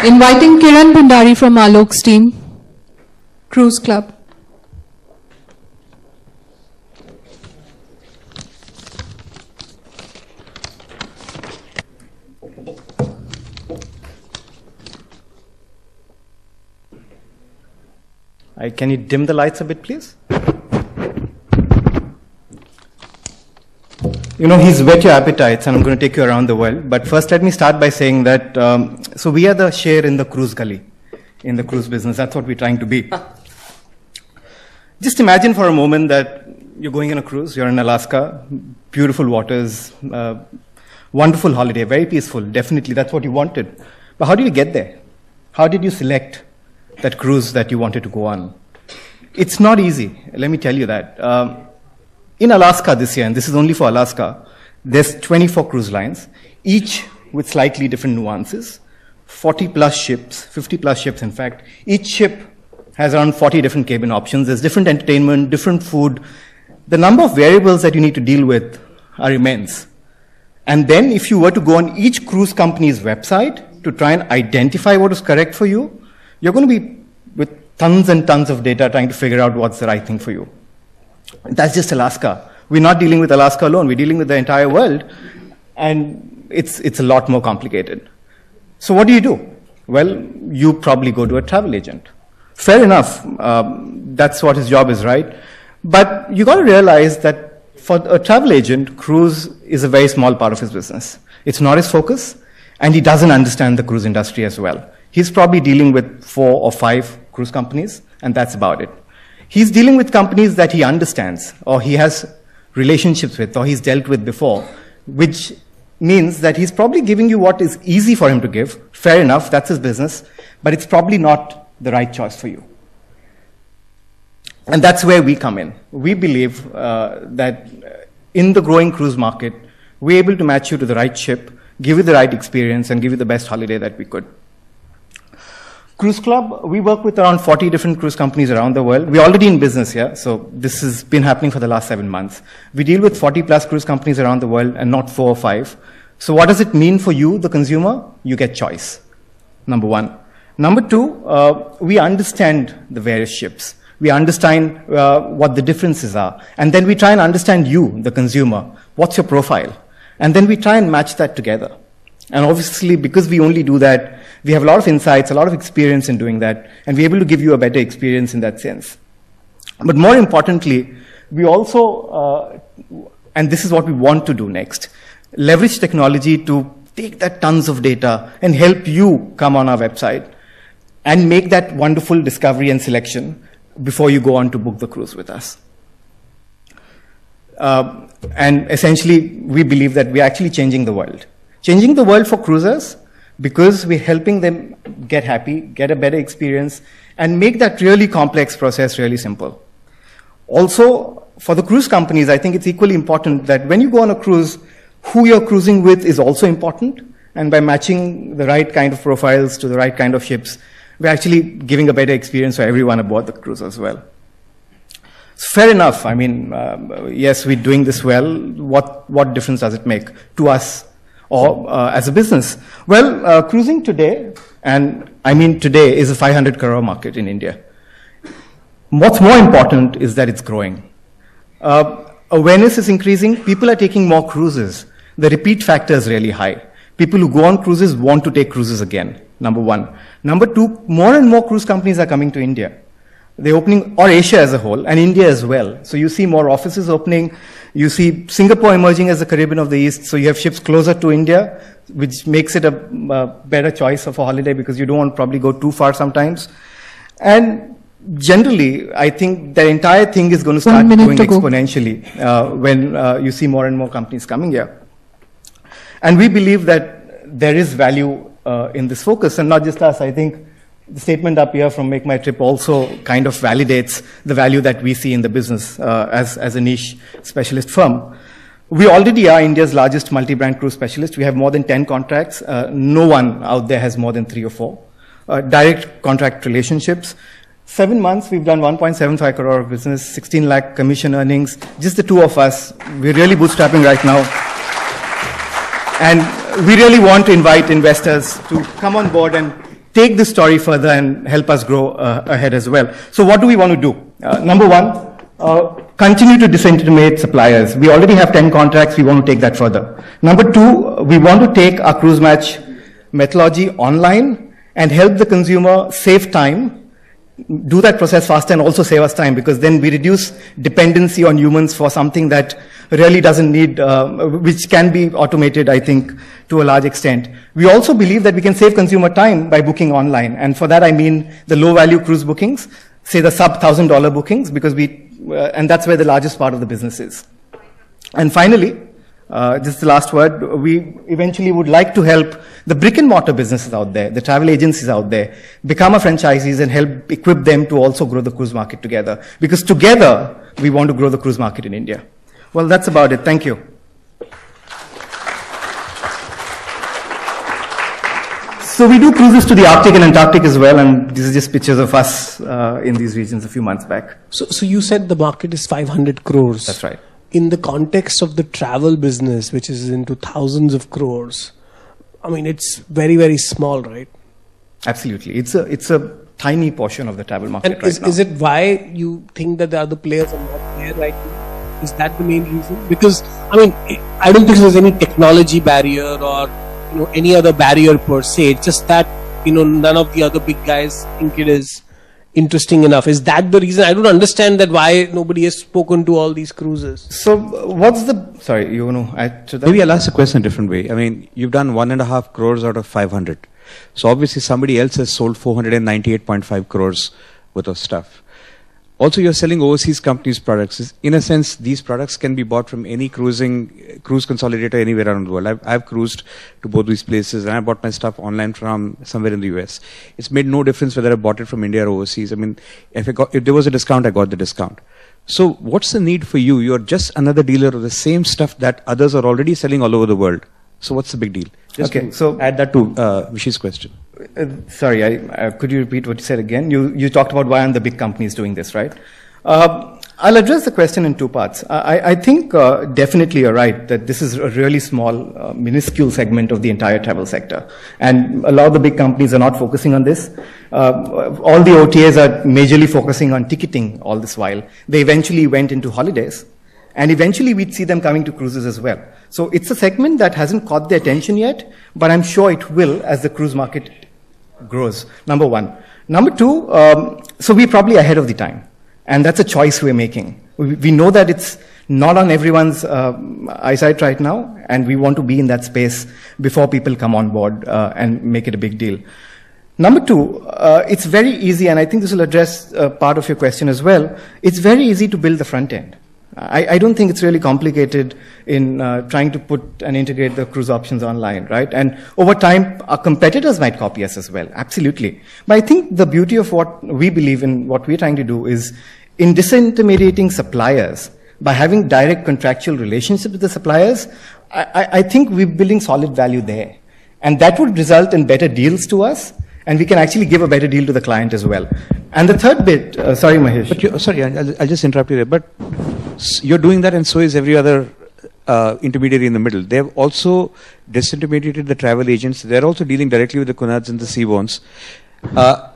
Inviting Kiran Bhandari from Alok's team, Cruise Club. Can you dim the lights a bit, please? You know, he's whet your appetites, and I'm going to take you around the world. But first, let me start by saying that, so we are the share in the cruise gully, in the cruise business. That's what we're trying to be. Just imagine for a moment that you're going on a cruise, you're in Alaska, beautiful waters, wonderful holiday, very peaceful, definitely, that's what you wanted. But how did you get there? How did you select that cruise that you wanted to go on? It's not easy, let me tell you that. In Alaska this year, and this is only for Alaska, there's 24 cruise lines, each with slightly different nuances, 40 plus ships, 50 plus ships in fact. Each ship has around 40 different cabin options. There's different entertainment, different food. The number of variables that you need to deal with are immense. And then if you were to go on each cruise company's website to try and identify what is correct for you, you're going to be with tons and tons of data trying to figure out what's the right thing for you. That's just Alaska. We're not dealing with Alaska alone. We're dealing with the entire world. And it's a lot more complicated. So what do? Well, you probably go to a travel agent. Fair enough. That's what his job is, right? But you got to realize that for a travel agent, cruise is a very small part of his business. It's not his focus, and he doesn't understand the cruise industry as well. He's probably dealing with 4 or 5 cruise companies, and that's about it. He's dealing with companies that he understands, or he has relationships with, or he's dealt with before, which means that he's probably giving you what is easy for him to give. Fair enough, that's his business, but it's probably not the right choice for you. And that's where we come in. We believe that in the growing cruise market, we're able to match you to the right ship, give you the right experience, and give you the best holiday that we could. Cruise Club, we work with around 40 different cruise companies around the world. We're already in business here, so this has been happening for the last 7 months. We deal with 40 plus cruise companies around the world and not 4 or 5. So what does it mean for you, the consumer? You get choice, number one. Number two, we understand the various ships. We understand what the differences are. And then we try and understand you, the consumer. What's your profile? And then we try and match that together. And obviously, because we only do that, we have a lot of insights, a lot of experience in doing that, and we're able to give you a better experience in that sense. But more importantly, we also, and this is what we want to do next, leverage technology to take that tons of data and help you come on our website and make that wonderful discovery and selection before you go on to book the cruise with us. And essentially, we believe that we're actually changing the world. Changing the world for cruisers because we're helping them get happy, get a better experience, and make that really complex process really simple. Also, for the cruise companies, I think it's equally important that when you go on a cruise, who you're cruising with is also important. And by matching the right kind of profiles to the right kind of ships, we're actually giving a better experience for everyone aboard the cruise as well. So fair enough. I mean, yes, we're doing this well. What difference does it make to us or as a business? Well, cruising today, and I mean today, is a 500 crore market in India. What's more important is that it's growing. Awareness is increasing. People are taking more cruises. The repeat factor is really high. People who go on cruises want to take cruises again, number one. Number two, more and more cruise companies are coming to India. They're opening, or Asia as a whole, and India as well. So you see more offices opening. You see Singapore emerging as the Caribbean of the East. So you have ships closer to India, which makes it a better choice of a holiday because you don't want to probably go too far sometimes. And generally, I think the entire thing is going to start growing exponentially when you see more and more companies coming here. And we believe that there is value in this focus, and not just us. I think the statement up here from Make My Trip also kind of validates the value that we see in the business as a niche specialist firm. We already are India's largest multi-brand cruise specialist. We have more than 10 contracts. No one out there has more than 3 or 4. Direct contract relationships. 7 months, we've done 1.75 crore of business, 16 lakh commission earnings. Just the two of us. We're really bootstrapping right now. And we really want to invite investors to come on board and take this story further and help us grow ahead as well. So what do we want to do? Number one, continue to disintermediate suppliers. We already have 10 contracts. We want to take that further. Number two, we want to take our cruise match methodology online and help the consumer save time, do that process faster, and also save us time, because then we reduce dependency on humans for something that really doesn't need, which can be automated, I think, to a large extent. We also believe that we can save consumer time by booking online. And for that, I mean the low-value cruise bookings, say the sub-$1,000 bookings, because and that's where the largest part of the business is. And finally, this is the last word, we eventually would like to help the brick and mortar businesses out there, the travel agencies out there, become our franchisees and help equip them to also grow the cruise market together. Because together, we want to grow the cruise market in India. Well, that's about it. Thank you. So we do cruises to the Arctic and Antarctic as well, and these are just pictures of us in these regions a few months back. So you said the market is 500 crores. That's right. In the context of the travel business, which is into thousands of crores, I mean, it's very, very small, right? Absolutely. It's a tiny portion of the travel market and right now. Is it why you think that the other players are not there right now? Is that the main reason? Because, I mean, I don't think there's any technology barrier or, any other barrier per se. It's just that, none of the other big guys think it is interesting enough. Is that the reason? I don't understand that why nobody has spoken to all these cruises. So what's sorry, you want to add to that? Maybe I'll ask the question a different way. I mean, you've done 1.5 crores out of 500. So obviously somebody else has sold 498.5 crores worth of stuff. Also, you're selling overseas companies' products. In a sense, these products can be bought from any cruise consolidator anywhere around the world. I've cruised to both these places, and I bought my stuff online from somewhere in the US. It's made no difference whether I bought it from India or overseas. I mean, if there was a discount, I got the discount. So what's the need for you? You're just another dealer of the same stuff that others are already selling all over the world. So what's the big deal? Just okay, so add that to Vishy's question. Sorry, could you repeat what you said again? You talked about why aren't the big companies doing this, right? I'll address the question in two parts. I think definitely you're right that this is a really small, minuscule segment of the entire travel sector. And a lot of the big companies are not focusing on this. All the OTAs are majorly focusing on ticketing all this while. They eventually went into holidays. And eventually we'd see them coming to cruises as well. So it's a segment that hasn't caught their attention yet, but I'm sure it will as the cruise market grows, number one. Number two, so we're probably ahead of the time. And that's a choice we're making. We know that it's not on everyone's eyesight right now, and we want to be in that space before people come on board and make it a big deal. Number two, it's very easy, and I think this will address part of your question as well. It's very easy to build the front end. I don't think it's really complicated in trying to put and integrate the cruise options online, right? And over time, our competitors might copy us as well, absolutely. But I think the beauty of what we believe in, what we're trying to do is in disintermediating suppliers, by having direct contractual relationships with the suppliers, I think we're building solid value there. And that would result in better deals to us, and we can actually give a better deal to the client as well. And the third bit, sorry Mahesh. But sorry, I'll just interrupt you there. But you're doing that, and so is every other intermediary in the middle. They have also disintermediated the travel agents. They're also dealing directly with the Cunads and the Seabourns.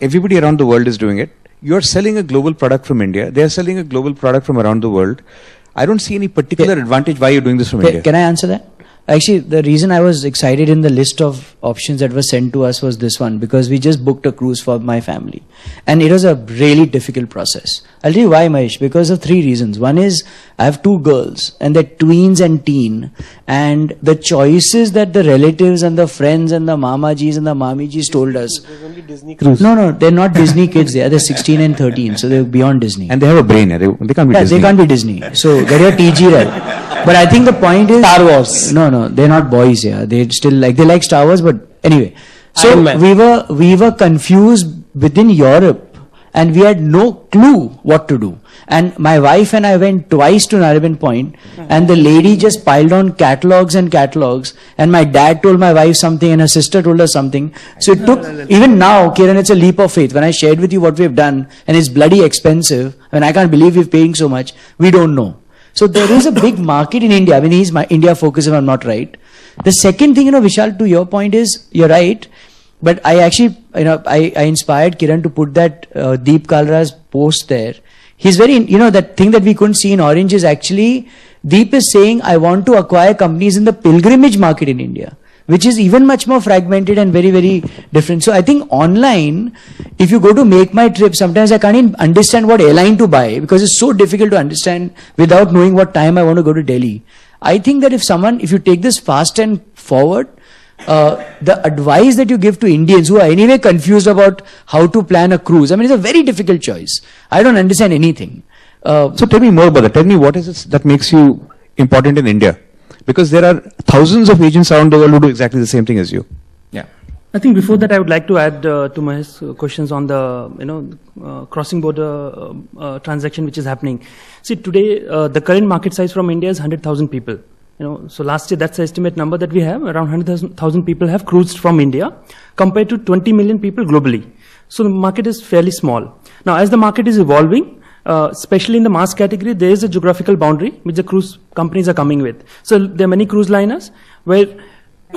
Everybody around the world is doing it. You're selling a global product from India. They're selling a global product from around the world. I don't see any particular advantage why you're doing this from India. Can I answer that? Actually, the reason I was excited in the list of options that were sent to us was this one, because we just booked a cruise for my family. And it was a really difficult process. I'll tell you why, Mahesh, because of three reasons. One is, I have two girls, and they're tweens and teen, and the choices that the relatives and the friends and the mamajis and the mamijis told us. There's only Disney cruise. No, they're not Disney kids. They're 16 and 13, so they're beyond Disney. And they have a brain. They can't be Disney. They can't be Disney. So get your TG right. But I think the point is Star Wars. No, they're not boys. Yeah, they like Star Wars. But anyway, so we were confused within Europe, and we had no clue what to do. And my wife and I went twice to Nariman Point, and the lady just piled on catalogs and catalogs. And my dad told my wife something, and her sister told her something. So it took, even now, Kiran, it's a leap of faith. When I shared with you what we've done, and it's bloody expensive, and I can't believe we're paying so much, we don't know. So there is a big market in India. I mean, he's my India focus, if I'm not right. The second thing, Vishal, to your point is, you're right. But I actually, I inspired Kiran to put that Deep Kalra's post there. He's very, that thing that we couldn't see in Orange is actually, Deep is saying, I want to acquire companies in the pilgrimage market in India, which is even much more fragmented and very, very different. So I think online, if you go to Make My Trip, sometimes I can't even understand what airline to buy because it's so difficult to understand without knowing what time I want to go to Delhi. I think that if you take this fast and forward, the advice that you give to Indians who are anyway confused about how to plan a cruise, I mean, it's a very difficult choice. I don't understand anything. So tell me more about that. Tell me what is it that makes you important in India? Because there are thousands of agents around the world who do exactly the same thing as you. Yeah. I think before that, I would like to add to Mahesh's questions on the crossing border transaction which is happening. See, today the current market size from India is 100,000 people. So last year, that's the estimate number that we have. Around 100,000 people have cruised from India, compared to 20 million people globally. So the market is fairly small. Now, as the market is evolving, especially in the mass category, there is a geographical boundary which the cruise companies are coming with. So there are many cruise liners where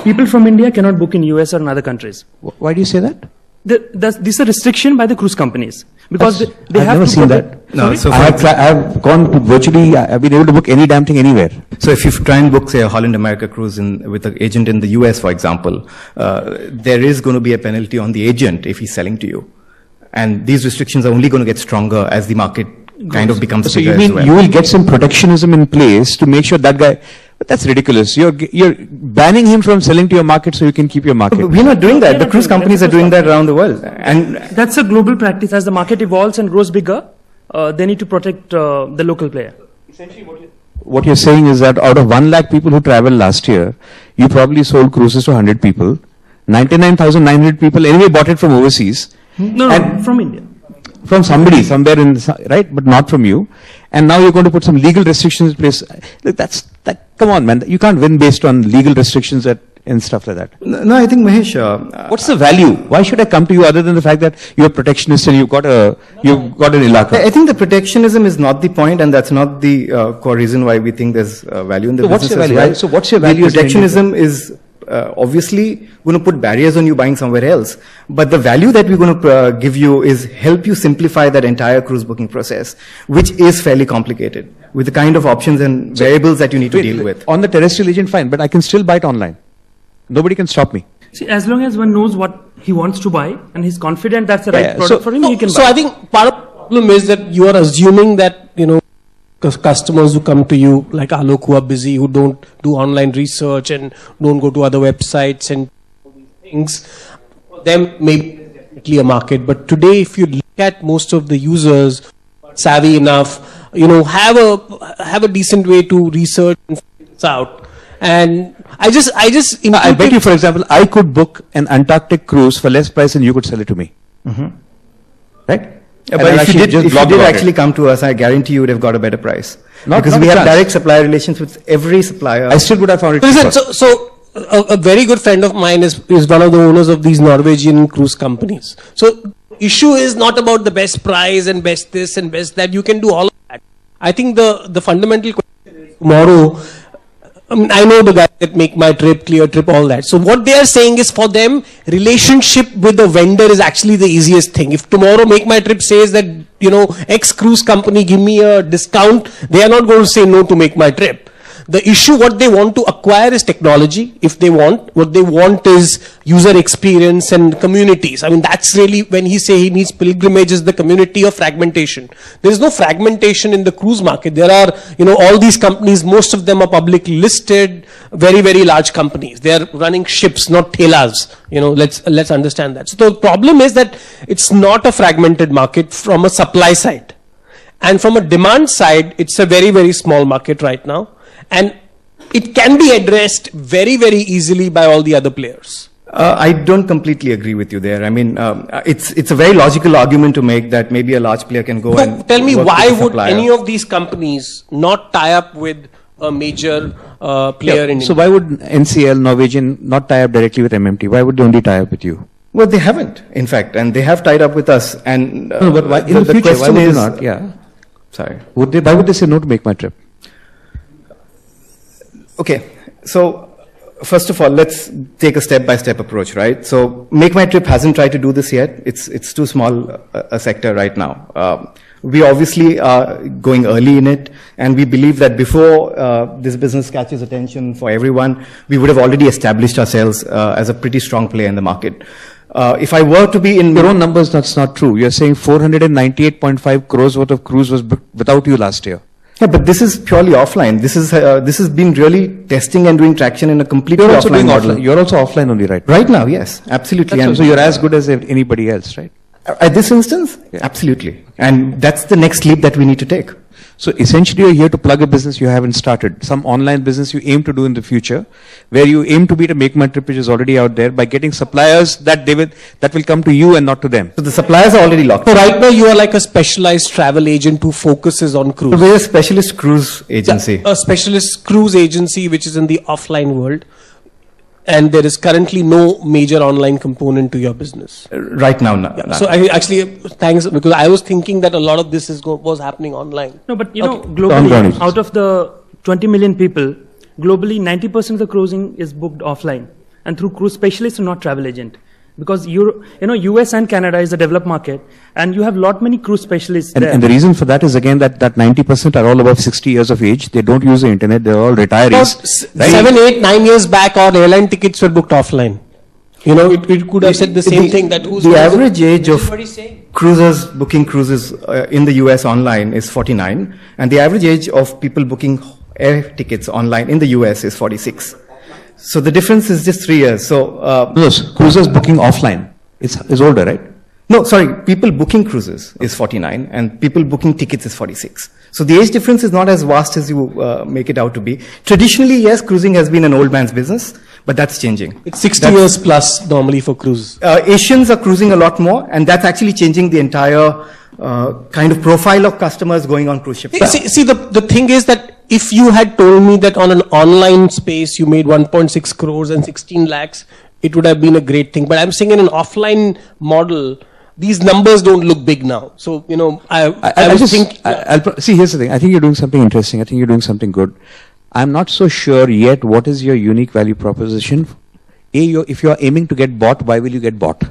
people from India cannot book in US or in other countries. Why do you say that? This is a restriction by the cruise companies because they I've have never to seen protect- that. No, so I have gone to virtually, I've been able to book any damn thing anywhere. So if you try and book, say, a Holland America cruise with an agent in the US, for example, there is going to be a penalty on the agent if he's selling to you. And these restrictions are only going to get stronger as the market kind of becomes So bigger you mean as well. you will get some protectionism in place to make sure that guy, but that's ridiculous. You're banning him from selling to your market so you can keep your market. But we're not doing that. The cruise doing that. companies are doing that around the world. And That's a global practice. As the market evolves and grows bigger, they need to protect the local player. What you're saying is that out of 1 lakh people who traveled last year, you probably sold cruises to 100 people. 99,900 people anyway bought it from overseas. No, And- from India. From somebody, somewhere right? But not from you. And now you're going to put some legal restrictions in place. Look, come on, man. You can't win based on legal restrictions and stuff like that. no, I think Mahesh, What's the value? Why should I come to you other than the fact that you're a protectionist and you've got an ilaka? I think the protectionism is not the point, and that's not the core reason why we think there's value in the So what's business your as value? well. So what's your The value as an protectionism is obviously going to put barriers on you buying somewhere else, but the value that we're going to give you is help you simplify that entire cruise booking process, which is fairly complicated with the kind of options and variables that you need to deal with. On the terrestrial agent, fine, but I can still buy it online. Nobody can stop me. See, as long as one knows what he wants to buy and he's confident that's the right Yeah, product so- for him, he can So buy. I think part of the problem is that you are assuming that, customers who come to you, like Alok, who are busy, who don't do online research and don't go to other websites and things, them maybe definitely a market. But today, if you look at most of the users, savvy enough, have a decent way to research and figure this out. And I just I bet you, for example, I could book an Antarctic cruise for less price than you could sell it to me. Right? And But I'll if you actually did, just if you blog did about actually it. come to us, I guarantee you would have got a better price. Not Because a we have chance. direct supplier relations with every supplier. I still would have found it Listen, cheaper. so a very good friend of mine is one of the owners of these Norwegian cruise companies. So issue is not about the best price and best this and best that. You can do all of that. I think the fundamental question is tomorrow. I know the guys that Make My Trip, Clear Trip, all that. So what they are saying is for them, relationship with the vendor is actually the easiest thing. If tomorrow Make My Trip says that, X cruise company, give me a discount, they are not going to say no to Make My Trip. The issue, what they want to acquire is technology. If they want, what they want is user experience and communities. I mean, that's really when he say he needs pilgrimages, the community of fragmentation. There is no fragmentation in the cruise market. There are, all these companies, most of them are publicly listed, very, very large companies. They are running ships, not thelas. Let's understand that. So the problem is that it's not a fragmented market from a supply side. And from a demand side, it's a very, very small market right now. And it can be addressed very, very easily by all the other players. I don't completely agree with you there. I mean, it's a very logical argument to make that maybe a large player can go So and tell me, work why with a would supplier. any of these companies not tie up with a major player in So India? why would NCL, Norwegian, not tie up directly with MMT? Why would they only tie up with you? Well, they haven't, in fact, and they have tied up with us. And No, but why, in the future, why question would they is, not? Yeah. sorry. Why would they say no to Make My Trip? Okay, so First of all, let's take a step-by-step approach, right? So, Make My Trip hasn't tried to do this yet. It's too small a sector right now. We obviously are going early in it, and we believe that before this business catches attention for everyone, we would have already established ourselves as a pretty strong player in the market. If I were to be in Your own numbers, that's not true. You're saying 498.5 crores worth of cruise was without you last year. Yeah, but this is purely offline. This has been really testing and doing traction in a completely You're also offline doing model. offline. You're also offline only, right? Right now, yes, absolutely. So, And so you're as good as anybody else, right? at this instance, Yeah. absolutely. And that's the next leap that we need to take. So essentially you're here to plug a business you haven't started, some online business you aim to do in the future, where you aim to beat a Make My Trip which is already out there by getting suppliers that will come to you and not to them. So the suppliers are already locked. So right now you are like a specialized travel agent who focuses on cruise. We're a specialist cruise agency. A specialist cruise agency which is in the offline world, and there is currently no major online component to your business. Right now, no. So I actually, thanks, because I was thinking that a lot of this was happening online. No, but you know, Tom globally, Brownie. out of the 20 million people, globally 90% of the cruising is booked offline and through cruise specialists and not travel agent. Because US and Canada is a developed market, and you have many cruise specialists there. And the reason for that is again that 90% are all above 60 years of age. They don't use the internet. They're all About retirees. Right? 7, 8, 9 years back, our airline tickets were booked offline. You know, it could have said the same thing that the average age of cruisers booking cruises in the US online is 49, and the average age of people booking air tickets online in the US is 46. So the difference is just 3 years. So Cruisers booking offline is older, right? no, sorry, people booking cruises is 49, and people booking tickets is 46. So the age difference is not as vast as you make it out to be. Traditionally, yes, cruising has been an old man's business, but that's changing. It's 60 years plus normally for cruise. Asians are cruising a lot more, and that's actually changing the entire kind of profile of customers going on cruise ships. See, the thing is that if you had told me that on an online space you made 1.6 crores and 16 lakhs, it would have been a great thing. But I'm saying in an offline model, these numbers don't look big now. So, you know, see, here's the thing. I think you're doing something interesting. I think you're doing something good. I'm not so sure yet what is your unique value proposition. If you're aiming to get bought, why will you get bought?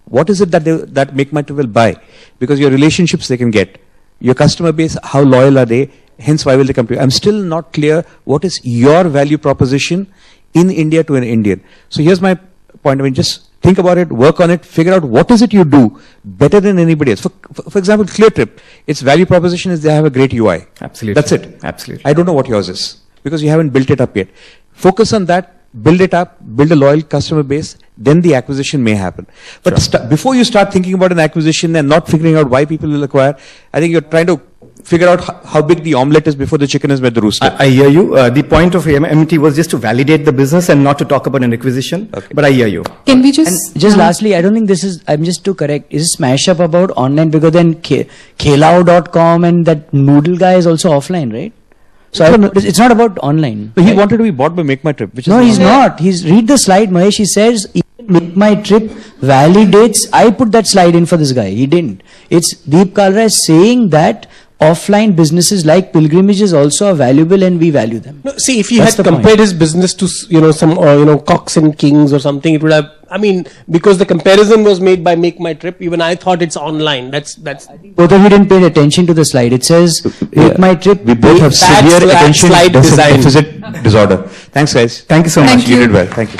What is it that Make My Trip will buy? Because your relationships they can get. Your customer base, how loyal are they? Hence, why will they come to you? I'm still not clear what is your value proposition in India to an Indian. So here's my point. I mean, just think about it, work on it, figure out what is it you do better than anybody else. For example, ClearTrip, its value proposition is they have a great UI. Absolutely. That's it. Absolutely. I don't know what yours is because you haven't built it up yet. Focus on that. Build it up, build a loyal customer base, then the acquisition may happen. But before you start thinking about an acquisition and not figuring out why people will acquire, I think you're trying to figure out how big the omelette is before the chicken has met the rooster. I hear you. The point of MT was just to validate the business and not to talk about an acquisition. Okay. But I hear you. Can we just... And just lastly, I don't think this is, I'm just to correct, is Smash Up about online because then Khelao.com and that noodle guy is also offline, right? So it's not about online. But he right? wanted to be bought by Make My Trip, which is No, he's not. Read the slide, Mahesh. He says, Make My Trip validates. I put that slide in for this guy. He didn't. It's Deep Kalra is saying that offline businesses like pilgrimages also are valuable and we value them. No, see, if he That's had the compared point. his business to, some, Cox and Kings or something, it would have, because the comparison was made by Make My Trip, even I thought it's online. That's. Both of you didn't pay attention to the slide. It says, Make My Trip. We both have severe attention slide design. deficit disorder. Thanks, guys. Thank you so much. Thank You you. did well. Thank you.